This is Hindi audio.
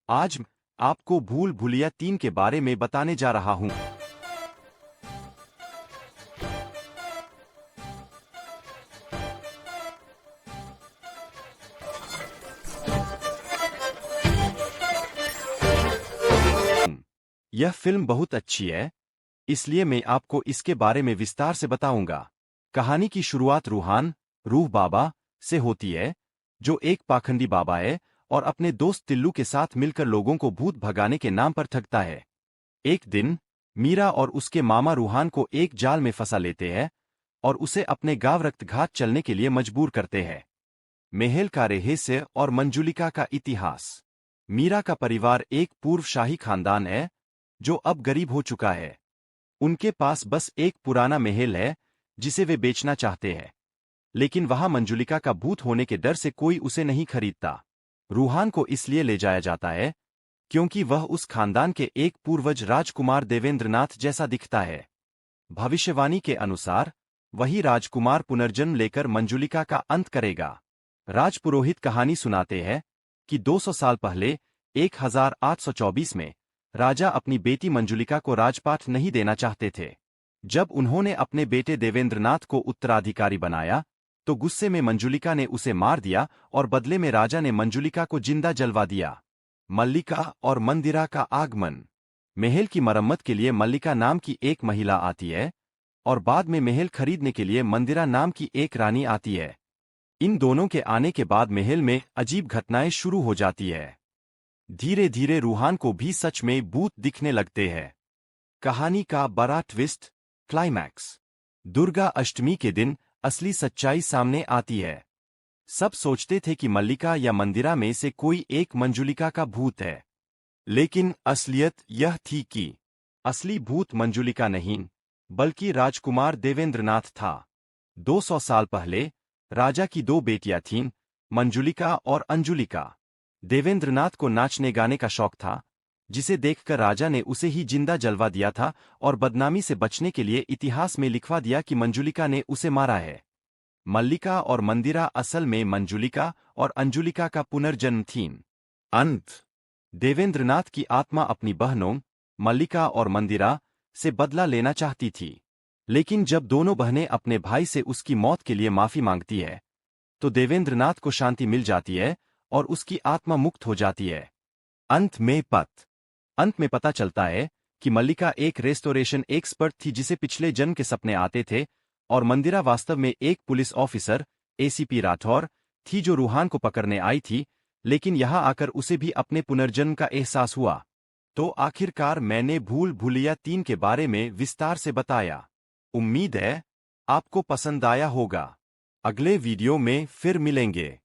आज आपको भूल भुलैया 3 के बारे में बताने जा रहा हूं। यह फिल्म बहुत अच्छी है, इसलिए मैं आपको इसके बारे में विस्तार से बताऊंगा। कहानी की शुरुआत रूह बाबा से होती है, जो एक पाखंडी बाबा है और अपने दोस्त टिल्लू के साथ मिलकर लोगों को भूत भगाने के नाम पर ठगता है। एक दिन मीरा और उसके मामा रूहान को एक जाल में फंसा लेते हैं और उसे अपने गांव रक्तघात चलने के लिए मजबूर करते हैं। महल का रहस्य और मंजुलिका का इतिहास। मीरा का परिवार एक पूर्व शाही खानदान है, जो अब गरीब हो चुका है। उनके पास बस एक पुराना महल है, जिसे वे बेचना चाहते हैं, लेकिन वहां मंजुलिका का भूत होने के डर से कोई उसे नहीं खरीदता। रूहान को इसलिए ले जाया जाता है क्योंकि वह उस खानदान के एक पूर्वज राजकुमार देवेंद्रनाथ जैसा दिखता है। भविष्यवाणी के अनुसार वही राजकुमार पुनर्जन्म लेकर मंजुलिका का अंत करेगा। राजपुरोहित कहानी सुनाते हैं कि 200 साल पहले 1824 में राजा अपनी बेटी मंजुलिका को राजपाट नहीं देना चाहते थे। जब उन्होंने अपने बेटे देवेंद्रनाथ को उत्तराधिकारी बनाया, तो गुस्से में मंजुलिका ने उसे मार दिया और बदले में राजा ने मंजुलिका को जिंदा जलवा दिया। मल्लिका और मंदिरा का आगमन। महल की मरम्मत के लिए मल्लिका नाम की एक महिला आती है और बाद में महल खरीदने के लिए मंदिरा नाम की एक रानी आती है। इन दोनों के आने के बाद महल में अजीब घटनाएं शुरू हो जाती है। धीरे धीरे रूहान को भी सच में भूत दिखने लगते हैं। कहानी का बड़ा ट्विस्ट, क्लाइमैक्स। दुर्गा अष्टमी के दिन असली सच्चाई सामने आती है। सब सोचते थे कि मल्लिका या मंदिरा में से कोई एक मंजुलिका का भूत है, लेकिन असलियत यह थी कि असली भूत मंजुलिका नहीं, बल्कि राजकुमार देवेंद्रनाथ था। 200 साल पहले राजा की 2 बेटियां थीं, मंजुलिका और अंजुलिका। देवेंद्रनाथ को नाचने गाने का शौक था, जिसे देखकर राजा ने उसे ही जिंदा जलवा दिया था और बदनामी से बचने के लिए इतिहास में लिखवा दिया कि मंजुलिका ने उसे मारा है। मल्लिका और मंदिरा असल में मंजुलिका और अंजुलिका का पुनर्जन्म थीं। अंत। देवेंद्रनाथ की आत्मा अपनी बहनों मल्लिका और मंदिरा से बदला लेना चाहती थी, लेकिन जब दोनों बहनें अपने भाई से उसकी मौत के लिए माफी मांगती है, तो देवेंद्रनाथ को शांति मिल जाती है और उसकी आत्मा मुक्त हो जाती है। अंत में पता चलता है कि मल्लिका एक रेस्टोरेशन एक्सपर्ट थी जिसे पिछले जन्म के सपने आते थे, और मंदिरा वास्तव में एक पुलिस ऑफिसर एसीपी राठौर थी जो रूहान को पकड़ने आई थी, लेकिन यहां आकर उसे भी अपने पुनर्जन्म का एहसास हुआ। तो आखिरकार मैंने भूल भुलैया 3 के बारे में विस्तार से बताया। उम्मीद है आपको पसंद आया होगा। अगले वीडियो में फिर मिलेंगे।